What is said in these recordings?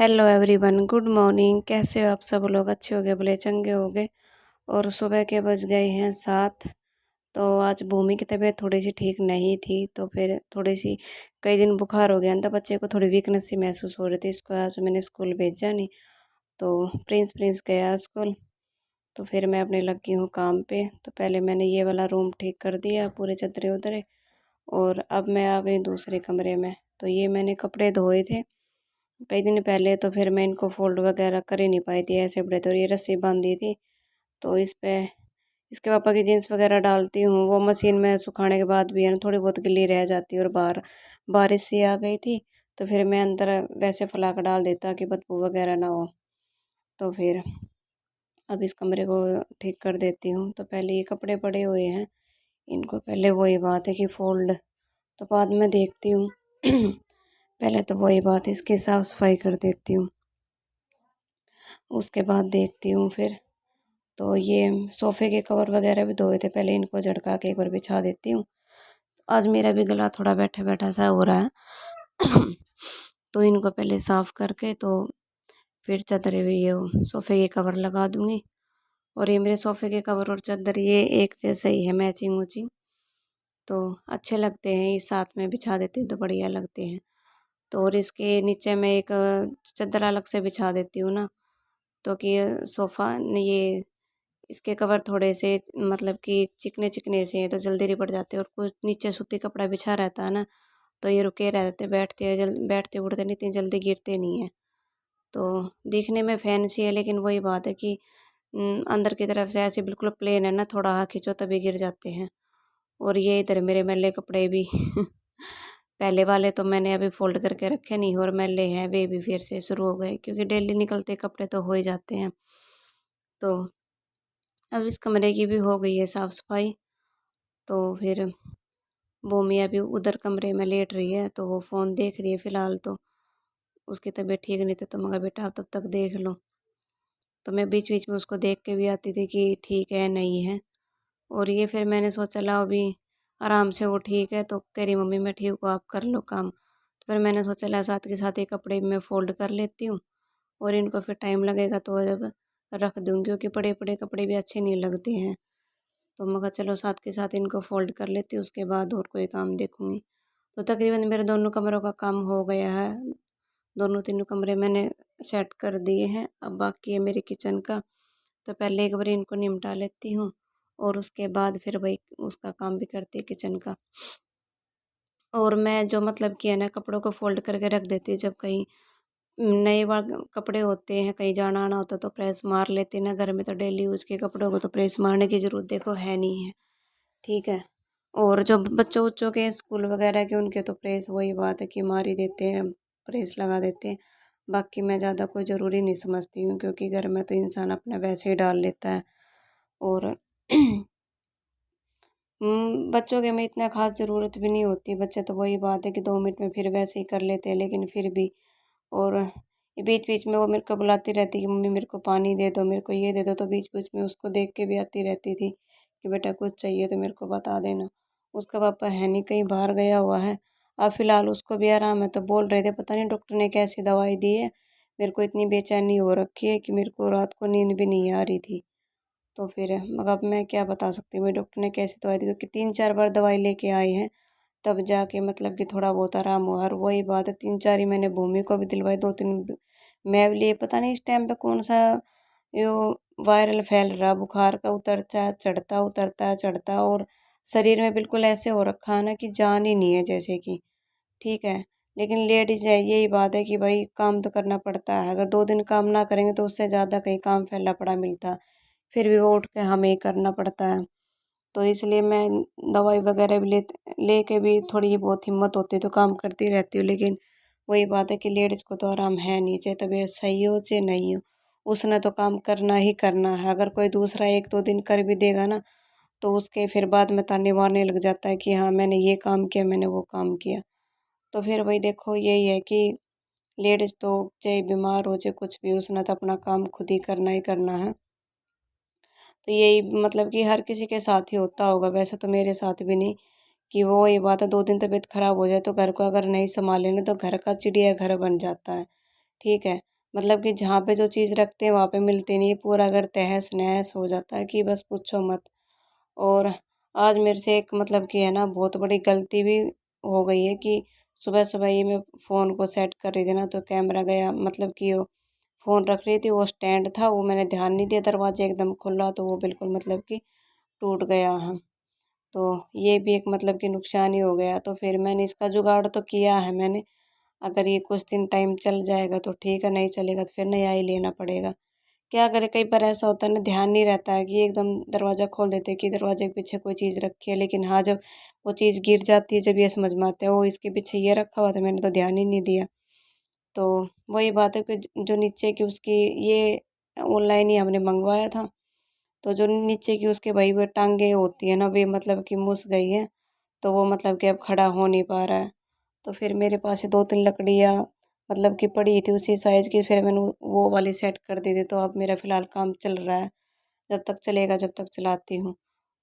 Hello everyone, good morning. कैसे हो आप सब लोग? अच्छे होगे, भले चंगे होगे। और सुबह के बज गए हैं 7। तो आज भूमि की तबीयत थोड़ी सी ठीक नहीं थी, तो फिर थोड़ी सी कई दिन बुखार हो गया ना, तो बच्चे को थोड़ी वीकनेस सी महसूस हो रही थी। इसको आज मैंने स्कूल भेजा नहीं, तो प्रिंस प्रिंस गया स्कूल। तो फिर मैं अपने लगी हूँ काम पे। तो पहले मैंने ये वाला रूम ठीक कर दिया, पूरे चदरे उतरे। और अब मैं आ गई दूसरे कमरे में। तो ये मैंने कपड़े धोए थे कई दिन पहले, तो फिर मैं इनको फोल्ड वगैरह कर ही नहीं पाई थी, ऐसे बड़े। तो ये रस्सी बांधी थी, तो इस पे इसके पापा की जीन्स वगैरह डालती हूँ, वो मशीन में सुखाने के बाद भी है ना थोड़ी बहुत गिल्ली रह जाती है। और बाहर बारिश सी आ गई थी, तो फिर मैं अंदर वैसे फैला कर डाल देता कि बदबू वगैरह ना हो। तो फिर अब इस कमरे को ठीक कर देती हूँ। तो पहले ये कपड़े पड़े हुए हैं, इनको पहले वही बात है कि फोल्ड, तो बाद में देखती हूँ। पहले तो वही बात है, इसकी साफ सफाई कर देती हूँ, उसके बाद देखती हूँ फिर। तो ये सोफ़े के कवर वगैरह भी धोए थे, पहले इनको झटका के एक बार बिछा देती हूँ। आज मेरा भी गला थोड़ा बैठा बैठा सा हो रहा है। तो इनको पहले साफ़ करके तो फिर चादरें भी ये सोफ़े के कवर लगा दूँगी। और ये मेरे सोफ़े के कवर और चादर ये एक जैसे ही है, मैचिंग वचिंग, तो अच्छे लगते हैं। ये साथ में बिछा देती हूँ तो बढ़िया लगते हैं। तो और इसके नीचे मैं एक चादर अलग से बिछा देती हूँ ना, तो कि सोफ़ा ये इसके कवर थोड़े से मतलब कि चिकने चिकने से हैं, तो जल्दी रिपट जाते हैं। और कुछ नीचे सूती कपड़ा बिछा रहता है ना, तो ये रुके रहते, बैठते उठते नहीं, इतनी जल्दी गिरते नहीं हैं। तो दिखने में फैंसी है, लेकिन वही बात है कि अंदर की तरफ से ऐसे बिल्कुल प्लेन है ना, थोड़ा हाथ खींचो तभी गिर जाते हैं। और ये इधर मेरे मैले कपड़े भी पहले वाले तो मैंने अभी फोल्ड करके रखे नहीं, और मैले हैं वे भी फिर से शुरू हो गए, क्योंकि डेली निकलते कपड़े तो हो ही जाते हैं। तो अब इस कमरे की भी हो गई है साफ़ सफाई। तो फिर भूमि अभी उधर कमरे में लेट रही है, तो वो फ़ोन देख रही है फ़िलहाल। तो उसकी तबीयत ठीक नहीं थी, तो मगर बेटा आप तब तक देख लो। तो मैं बीच बीच में उसको देख के भी आती थी कि ठीक है नहीं है। और ये फिर मैंने सोचा लाओ अभी आराम से वो ठीक है, तो कह रही मम्मी मैं ठीक हूँ, आप कर लो काम। तो फिर मैंने सोचा ला साथ के साथ ये कपड़े मैं फ़ोल्ड कर लेती हूँ, और इनको फिर टाइम लगेगा तो जब रख दूँगी, क्योंकि पड़े पड़े कपड़े भी अच्छे नहीं लगते हैं। तो मैं कहा चलो साथ के साथ इनको फ़ोल्ड कर लेती हूँ, उसके बाद और कोई काम देखूँगी। तो तकरीबन मेरे दोनों कमरों का काम हो गया है। दोनों तीनों कमरे मैंने सेट कर दिए हैं, अब बाकी है मेरे किचन का। तो पहले एक बार इनको निपटा लेती हूँ, और उसके बाद फिर वही उसका काम भी करती है किचन का। और मैं जो मतलब कि है ना कपड़ों को फ़ोल्ड करके रख देती हूँ, जब कहीं नए कपड़े होते हैं, कहीं जाना आना होता है तो प्रेस मार लेते हैं ना। घर में तो डेली यूज़ के कपड़ों को तो प्रेस मारने की ज़रूरत देखो है नहीं है, ठीक है। और जो बच्चों बच्चों के स्कूल वगैरह के उनके तो प्रेस वही बात है कि मार ही देते हैं, प्रेस लगा देते हैं। बाकी मैं ज़्यादा कोई ज़रूरी नहीं समझती हूँ, क्योंकि घर में तो इंसान अपना वैसे ही डाल लेता है। और बच्चों के में इतना ख़ास ज़रूरत भी नहीं होती, बच्चे तो वही बात है कि 2 मिनट में फिर वैसे ही कर लेते हैं, लेकिन फिर भी। और बीच-बीच में वो मेरे को बुलाती रहती कि मम्मी मेरे को पानी दे दो, मेरे को ये दे दो, तो बीच-बीच में उसको देख के भी आती रहती थी कि बेटा कुछ चाहिए तो मेरे को बता देना। उसका पापा है नहीं, कहीं बाहर गया हुआ है। अब फ़िलहाल उसको भी आराम है, तो बोल रहे थे पता नहीं डॉक्टर ने कैसी दवाई दी है, मेरे को इतनी बेचैनी हो रखी है कि मेरे को रात को नींद भी नहीं आ रही थी। तो फिर मगर अब मैं क्या बता सकती हूँ भाई डॉक्टर ने कैसी दवाई दी, क्योंकि 3-4 बार दवाई लेके आए हैं, तब जाके मतलब कि थोड़ा बहुत आराम हुआ। और वही बात है 3-4 ही मैंने भूमि को भी दिलवाई, 2-3 मैं भी लिए। पता नहीं इस टाइम पे कौन सा यो वायरल फैल रहा बुखार का, उतरता चढ़ता उतरता चढ़ता, और शरीर में बिल्कुल ऐसे हो रखा है ना कि जान ही नहीं है जैसे कि, ठीक है। लेकिन लेडीज है, यही बात है कि भाई काम तो करना पड़ता है, अगर 2 दिन काम ना करेंगे तो उससे ज़्यादा कहीं काम फैला पड़ा मिलता, फिर भी वो उठ के हमें ही करना पड़ता है। तो इसलिए मैं दवाई वगैरह भी लेके भी थोड़ी बहुत हिम्मत होती है तो काम करती रहती हूँ। लेकिन वही बात है कि लेडीज़ को तो आराम है नहीं, चाहे तबीयत सही हो चाहे नहीं हो, उसने तो काम करना ही करना है। अगर कोई दूसरा 1-2 दिन कर भी देगा ना, तो उसके फिर बाद में ताने मारने लग जाता है कि हाँ मैंने ये काम किया, मैंने वो काम किया। तो फिर वही देखो यही है कि लेडीज़ तो चाहे बीमार हो चाहे कुछ भी, उसने तो अपना काम खुद ही करना ही करना है। तो यही मतलब कि हर किसी के साथ ही होता होगा, वैसे तो मेरे साथ भी नहीं, कि वो ये बात है 2 दिन तबीयत खराब हो जाए तो घर को अगर नहीं संभाले ना तो घर का चिड़िया घर बन जाता है। ठीक है। मतलब कि जहाँ पे जो चीज़ रखते हैं वहाँ पे मिलती नहीं, पूरा घर तहस-नहस हो जाता है कि बस पूछो मत। और आज मेरे से एक मतलब कि है ना बहुत बड़ी गलती भी हो गई है कि सुबह-सुबह ही मैं फ़ोन को सेट कर रही थी ना, तो कैमरा गया, मतलब कि वो फ़ोन रख रही थी, वो स्टैंड था, वो मैंने ध्यान नहीं दिया, दरवाज़ा एकदम खुला तो वो बिल्कुल मतलब कि टूट गया। हाँ, तो ये भी एक मतलब कि नुकसान ही हो गया। तो फिर मैंने इसका जुगाड़ तो किया है मैंने, अगर ये कुछ दिन टाइम चल जाएगा तो ठीक है, नहीं चलेगा तो फिर नया ही लेना पड़ेगा। क्या करें, कई बार ऐसा होता है ना, ध्यान नहीं रहता है कि एकदम दरवाज़ा खोल देते हैं कि दरवाजे के पीछे कोई चीज़ रखी है, लेकिन हाँ, जब वो चीज़ गिर जाती है जब ये समझ में आता है ओ इसके पीछे ये रखा हुआ था, मैंने तो ध्यान ही नहीं दिया। तो वही बात है कि जो नीचे की उसकी ये ऑनलाइन ही हमने मंगवाया था, तो जो नीचे की उसके भाई वो टाँगें होती है ना, वे मतलब कि मुस गई हैं, तो वो मतलब कि अब खड़ा हो नहीं पा रहा है। तो फिर मेरे पास 2-3 लकड़ियाँ मतलब कि पड़ी थी उसी साइज़ की, फिर मैंने वो वाली सेट कर दी थी, तो अब मेरा फ़िलहाल काम चल रहा है। जब तक चलेगा जब तक चलाती हूँ।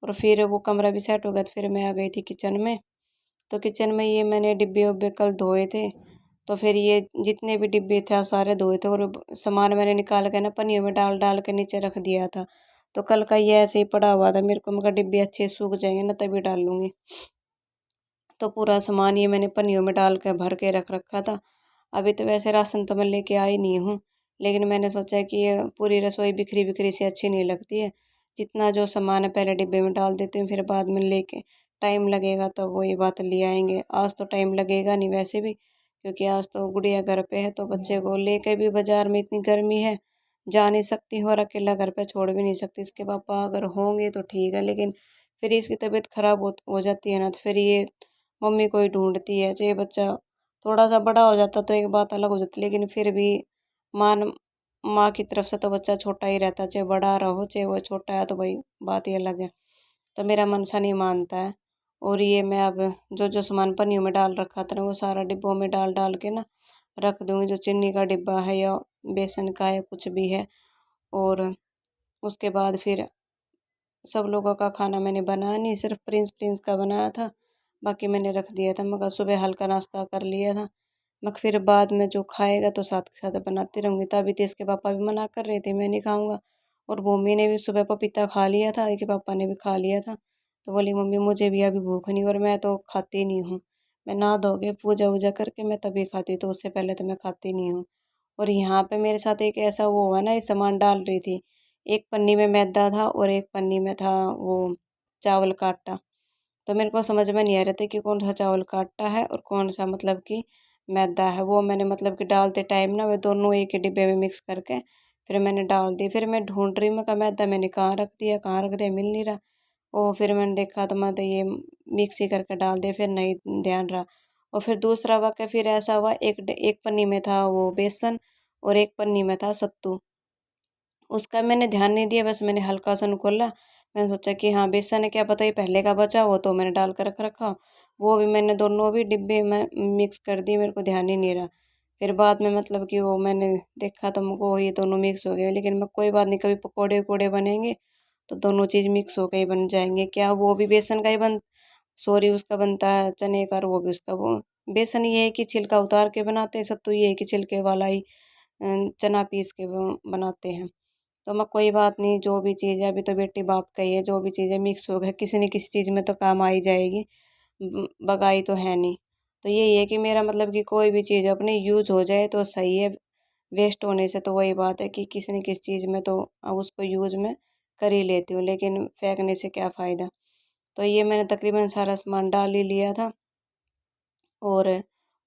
और फिर वो कमरा भी सेट हो गया तो फिर मैं आ गई थी किचन में। तो किचन में ये मैंने डिब्बे-विब्बे कल धोए थे, तो फिर ये जितने भी डिब्बे थे सारे धोए थे और सामान मैंने निकाल के ना पन्नियों में डाल-डाल के नीचे रख दिया था। तो कल का ये ऐसे ही पड़ा हुआ था, मेरे को मैं कहा डिब्बे अच्छे सूख जाएँगे ना तभी डालूँगी। तो पूरा सामान ये मैंने पन्नियों में डाल के भर के रख रखा था। अभी तो वैसे राशन तो मैं लेके आई नहीं हूँ, लेकिन मैंने सोचा कि ये पूरी रसोई बिखरी-बिखरी सी अच्छी नहीं लगती है। जितना जो सामान है पहले डिब्बे में डाल देती हूँ, फिर बाद में लेके टाइम लगेगा तो वही बात ले आएँगे। आज तो टाइम लगेगा नहीं वैसे भी, क्योंकि आज तो गुड़िया घर पे है, तो बच्चे को लेके भी बाज़ार में इतनी गर्मी है, जा नहीं सकती हूँ और अकेला घर पे छोड़ भी नहीं सकती। इसके पापा अगर होंगे तो ठीक है, लेकिन फिर इसकी तबीयत खराब हो जाती है ना, तो फिर ये मम्मी को ही ढूँढती है। चाहे बच्चा थोड़ा-सा बड़ा हो जाता तो एक बात अलग हो जाती, लेकिन फिर भी माँ न माँ की तरफ से तो बच्चा छोटा ही रहता है, चाहे बड़ा रहो, चाहे वो छोटा है, तो भाई बात ही अलग है। तो मेरा मन सा नहीं मानता है, और ये मैं अब जो-जो सामान पन्नियों में डाल रखा था ना, वो सारा डिब्बों में डाल-डाल के ना रख दूँगी। जो चीनी का डिब्बा है या बेसन का है, कुछ भी है। और उसके बाद फिर सब लोगों का खाना मैंने बनाया नहीं, सिर्फ़ प्रिंस का बनाया था, बाकी मैंने रख दिया था। मैं कहा सुबह हल्का नाश्ता कर लिया था। मैं फिर बाद में जो खाएगा तो साथ के साथ बनाती रहूँगी। तभी तो इसके पापा भी मना कर रहे थे, मैं नहीं खाऊँगा। और भूमि ने भी सुबह पपीता खा लिया था, इसके पापा ने भी खा लिया था। तो बोली मम्मी मुझे भी अभी भूख नहीं, और मैं तो खाती नहीं हूँ। मैं नहा धो के पूजा-वूजा करके मैं तभी खाती हूँ, तो उससे पहले तो मैं खाती नहीं हूँ। और यहाँ पे मेरे साथ एक ऐसा वो हुआ ना, ये सामान डाल रही थी। एक पन्नी में मैदा था और एक पन्नी में था वो चावल का आटा। तो मेरे को समझ में नहीं आ रहा था कि कौन-सा चावल का आटा है और कौन-सा मतलब कि मैदा है। वो मैंने मतलब कि डालते टाइम ना वे दोनों एक ही डिब्बे में मिक्स करके फिर मैंने डाल दी। फिर मैं ढूँढ रही, मैं कहा मैदा मैंने कहाँ रख दिया, मिल नहीं रहा। ओह! फिर मैंने देखा तो मैं तो ये मिक्स ही करके डाल दिया, फिर नहीं ध्यान रहा। और फिर दूसरा वाक़या फिर ऐसा हुआ, एक पन्नी में था वो बेसन और एक पन्नी में था सत्तू। उसका मैंने ध्यान नहीं दिया, बस मैंने हल्का-सा नुकोला। मैंने सोचा कि हाँ, बेसन है, क्या पता ये पहले का बचा हो, तो मैंने डाल कर रख रखा। वो भी मैंने दोनों भी डिब्बे में मिक्स कर दिए, मेरे को ध्यान ही नहीं रहा। फिर बाद में मतलब कि वो मैंने देखा तो मुझको ये दोनों मिक्स हो गए, लेकिन मैं कोई बात नहीं, कभी पकौड़े-वकौड़े बनेंगे, तो दोनों चीज़ मिक्स होके ही बन जाएँगे। क्या वो भी बेसन का ही सॉरी उसका बनता है चने का, और वो भी उसका वो बेसन ये है कि छिलका उतार के बनाते हैं, सत्तू ये है कि छिलके वाला ही चना पीस के वो बनाते हैं। तो मैं कोई बात नहीं, जो भी चीज़ है अभी तो बेटी बाप का ही है, जो भी चीज़ें मिक्स हो गए किसी न किसी चीज़ में तो काम आ ही जाएगी, बगाई तो है नहीं। तो यही है कि मेरा मतलब कि कोई भी चीज़ अपने यूज़ हो जाए तो सही है, वेस्ट होने से तो वही बात है कि किसी न किसी चीज़ में तो उसको यूज़ में कर ही लेती हूँ, लेकिन फेंकने से क्या फ़ायदा। तो ये मैंने तकरीबन सारा सामान डाल ही लिया था। और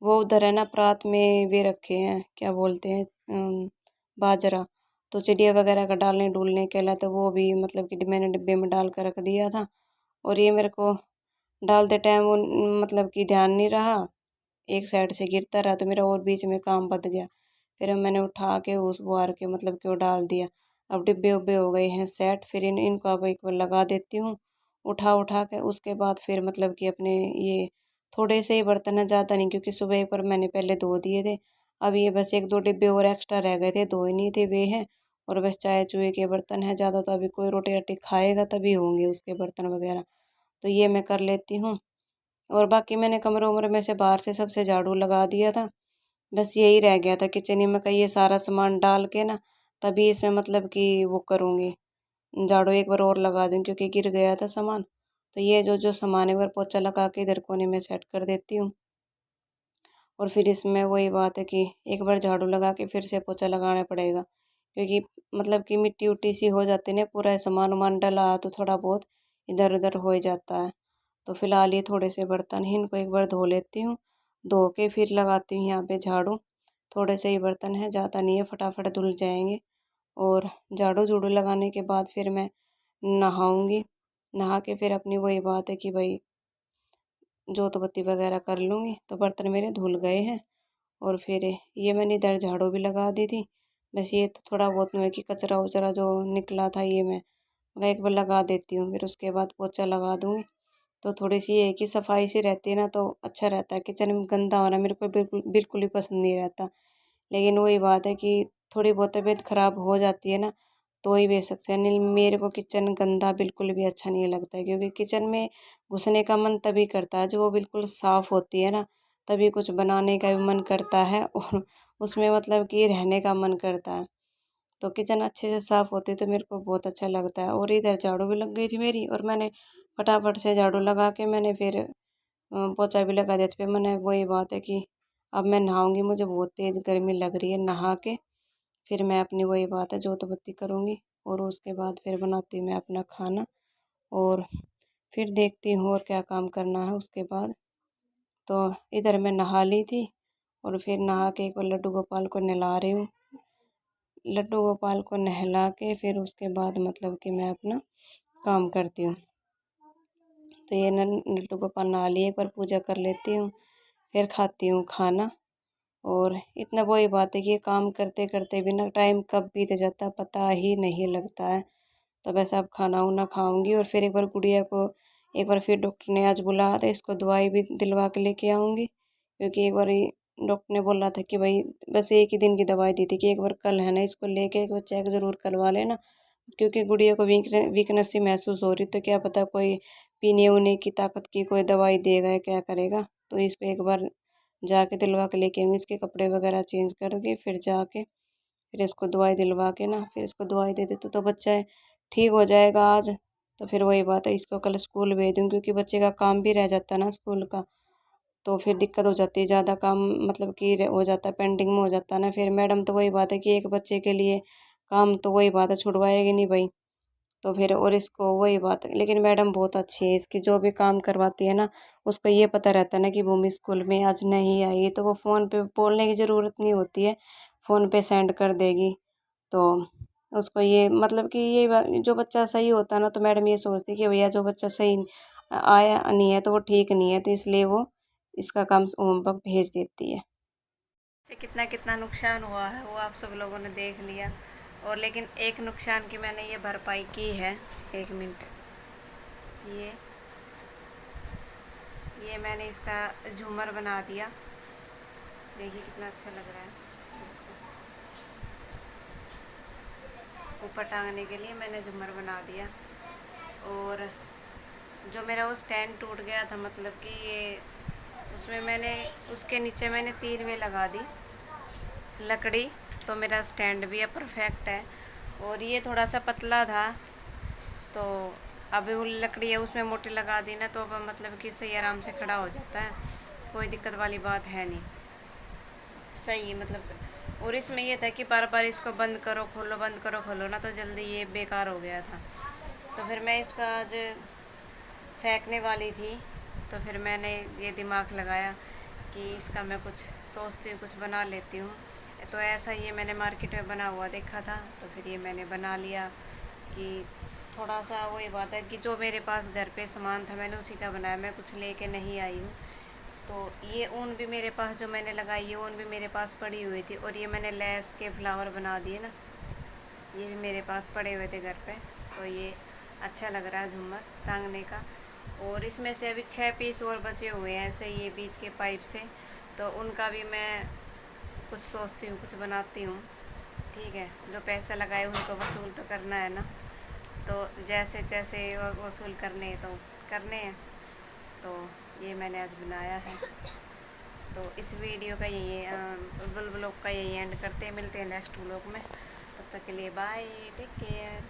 वो उधर है ना प्रात में वे रखे हैं, क्या बोलते हैं, बाजरा। तो चिड़िया वगैरह का डालने डूलने के लिए तो वो भी मतलब कि मैंने डिब्बे में डाल कर रख दिया था। और ये मेरे को डालते टाइम वो मतलब कि ध्यान नहीं रहा, एक साइड से गिरता रहा तो मेरा और बीच में काम बच गया। फिर मैंने उठा के उस बार के मतलब कि वो डाल दिया। अब डिब्बे-उब्बे हो गए हैं सेट, फिर इनको अब एक बार लगा देती हूँ, उठा-उठा के। उसके बाद फिर मतलब कि अपने ये थोड़े से ही बर्तन हैं, ज़्यादा नहीं, क्योंकि सुबह एक बार मैंने पहले धो दिए थे। अब ये बस 1-2 डिब्बे और एक्स्ट्रा रह गए थे, धोए नहीं थे, वे हैं। और बस चाय-चूय के बर्तन हैं, ज़्यादा तो अभी कोई रोटी-राटी खाएगा तभी होंगे उसके बर्तन वगैरह। तो ये मैं कर लेती हूँ। और बाकी मैंने कमरे-वमरे में से बाहर से सबसे झाड़ू लगा दिया था। बस यही रह गया था किचन में का ये सारा सामान डाल के ना, तभी इसमें मतलब कि वो करूँगी, झाड़ू एक बार और लगा दूँ क्योंकि गिर गया था सामान। तो ये जो जो सामान है, एक बार पोछा लगा के इधर कोने में सेट कर देती हूँ। और फिर इसमें वही बात है कि एक बार झाड़ू लगा के फिर से पोछा लगाना पड़ेगा, क्योंकि मतलब कि मिट्टी उट्टी सी हो जाती है ना, पूरा सामान वामान डला तो थोड़ा बहुत इधर उधर हो ही जाता है। तो फिलहाल ये थोड़े से बर्तन हैं, इनको एक बार धो लेती हूँ, धो के फिर लगाती हूँ यहाँ पे झाड़ू। थोड़े से ही बर्तन हैं, ज़्यादा नहीं है, फटाफट धुल जाएंगे। और झाड़ू झूड़ू लगाने के बाद फिर मैं नहाऊंगी, नहा के फिर अपनी वही बात है कि भाई जोत बत्ती वगैरह कर लूँगी। तो बर्तन मेरे धुल गए हैं। और फिर ये मैंने इधर झाड़ू भी लगा दी थी। बस ये तो थोड़ा बहुत में कि कचरा उचरा जो निकला था ये मैं एक बार लगा देती हूँ, फिर उसके बाद पोछा लगा दूँगी। तो थोड़ी सी ये है कि सफाई सी रहती है ना, तो अच्छा रहता है। किचन में गंदा होना मेरे को बिल्कुल बिल्कुल ही पसंद नहीं रहता। लेकिन वही बात है कि थोड़ी बहुत तबीयत खराब हो जाती है ना, तो ही बेच सकते हैं। नहीं, मेरे को किचन गंदा बिल्कुल भी अच्छा नहीं लगता है, क्योंकि किचन में घुसने का मन तभी करता है जब वो बिल्कुल साफ़ होती है ना, तभी कुछ बनाने का भी मन करता है और उसमें मतलब कि रहने का मन करता है। तो किचन अच्छे से साफ़ होती है तो मेरे को बहुत अच्छा लगता है। और इधर झाड़ू भी लग गई थी मेरी, और मैंने फटाफट से झाड़ू लगा के मैंने फिर पोछा भी लगा दिया था। फिर मैंने वही बात है कि अब मैं नहाऊंगी, मुझे बहुत तेज़ गर्मी लग रही है। नहा के फिर मैं अपनी वही बात है जोत बत्ती करूँगी, और उसके बाद फिर बनाती हूँ मैं अपना खाना, और फिर देखती हूँ और क्या काम करना है उसके बाद। तो इधर मैं नहा ली थी, और फिर नहा के एक बार लड्डू गोपाल को नहला रही हूँ। लड्डू गोपाल को नहला के फिर उसके बाद मतलब कि मैं अपना काम करती हूँ। तो ये लड्डू गोपाल नहा लिए, एक बार पूजा कर लेती हूँ, फिर खाती हूँ खाना। और इतना वही बात है कि ये काम करते करते भी ना टाइम कब बीत जाता है पता ही नहीं लगता है। तो बस अब खाना वाना खाऊंगी, और फिर एक बार गुड़िया को एक बार फिर डॉक्टर ने आज बुलाया था, इसको दवाई भी दिलवा के लेके आऊँगी। क्योंकि एक बार डॉक्टर ने बोला था कि भाई बस एक ही दिन की दवाई दी थी कि एक बार कल है ना इसको लेके एक बार चेक ज़रूर करवा लेना, क्योंकि गुड़िया को वीकनेस सी महसूस हो रही, तो क्या पता कोई पीने उने की ताकत की कोई दवाई देगा या क्या करेगा। तो इसको एक बार जाके दिलवा के लेके आऊँगी, इसके कपड़े वगैरह चेंज करके फिर जाके फिर इसको दवाई दिलवा के ना फिर इसको दवाई दे देते तो बच्चा ठीक हो जाएगा आज। तो फिर वही बात है, इसको कल स्कूल भेज दूँ, क्योंकि बच्चे का काम भी रह जाता है ना स्कूल का। तो फिर दिक्कत हो जाती है, ज़्यादा काम मतलब कि हो जाता है, पेंडिंग में हो जाता है ना। फिर मैडम तो वही बात है कि एक बच्चे के लिए काम तो वही बात है छुड़वाएगी नहीं भाई। तो फिर और इसको वही बात है, लेकिन मैडम बहुत अच्छी है, इसकी जो भी काम करवाती है ना, उसको ये पता रहता है ना कि भूमि स्कूल में आज नहीं आई, तो वो फ़ोन पे बोलने की ज़रूरत नहीं होती है, फ़ोन पे सेंड कर देगी। तो उसको ये मतलब कि ये जो बच्चा सही होता है ना, तो मैडम ये सोचती है कि भैया जो बच्चा सही आया नहीं है तो वो ठीक नहीं है, तो इसलिए वो इसका काम होमवर्क भेज देती है। से कितना कितना नुकसान हुआ है वो आप सब लोगों ने देख लिया। और लेकिन एक नुकसान की मैंने ये भरपाई की है। एक मिनट, ये ये मैंने इसका झूमर बना दिया, देखिए कितना अच्छा लग रहा है। ऊपर टांगने के लिए मैंने झूमर बना दिया। और जो मेरा वो स्टैंड टूट गया था, मतलब कि ये उसमें मैंने उसके नीचे मैंने 3 वे लगा दी लकड़ी, तो मेरा स्टैंड भी है परफेक्ट है। और ये थोड़ा सा पतला था, तो अभी वो लकड़ी है उसमें मोटी लगा दी ना, तो अब मतलब कि सही आराम से खड़ा हो जाता है, कोई दिक्कत वाली बात है नहीं, सही मतलब। और इसमें ये था कि बार बार इसको बंद करो खोलो बंद करो खोलो ना, तो जल्दी ये बेकार हो गया था। तो फिर मैं इसको आज फेंकने वाली थी, तो फिर मैंने ये दिमाग लगाया कि इसका मैं कुछ सोचती हूँ कुछ बना लेती हूँ। तो ऐसा ये मैंने मार्केट में बना हुआ देखा था, तो फिर ये मैंने बना लिया कि थोड़ा सा वही बात है कि जो मेरे पास घर पे सामान था मैंने उसी का बनाया, मैं कुछ लेके नहीं आई हूँ। तो ये ऊन भी मेरे पास जो मैंने लगाई, ये ऊन भी मेरे पास पड़ी हुई थी, और ये मैंने लेस के फ्लावर बना दिए ना, ये भी मेरे पास पड़े हुए थे घर पे। तो ये अच्छा लग रहा है झूमर टांगने का। और इसमें से अभी 6 पीस और बचे हुए हैं ऐसे ये बीच के पाइप से, तो उनका भी मैं कुछ सोचती हूँ कुछ बनाती हूँ। ठीक है, जो पैसा लगाए उनको वसूल तो करना है ना, तो जैसे तैसे वसूल करने हैं तो करने हैं। तो ये मैंने आज बनाया है। तो इस वीडियो का यही ब्लॉग का यही एंड करते हैं, मिलते हैं नेक्स्ट ब्लॉग में। तब तक के लिए बाय, टेक केयर।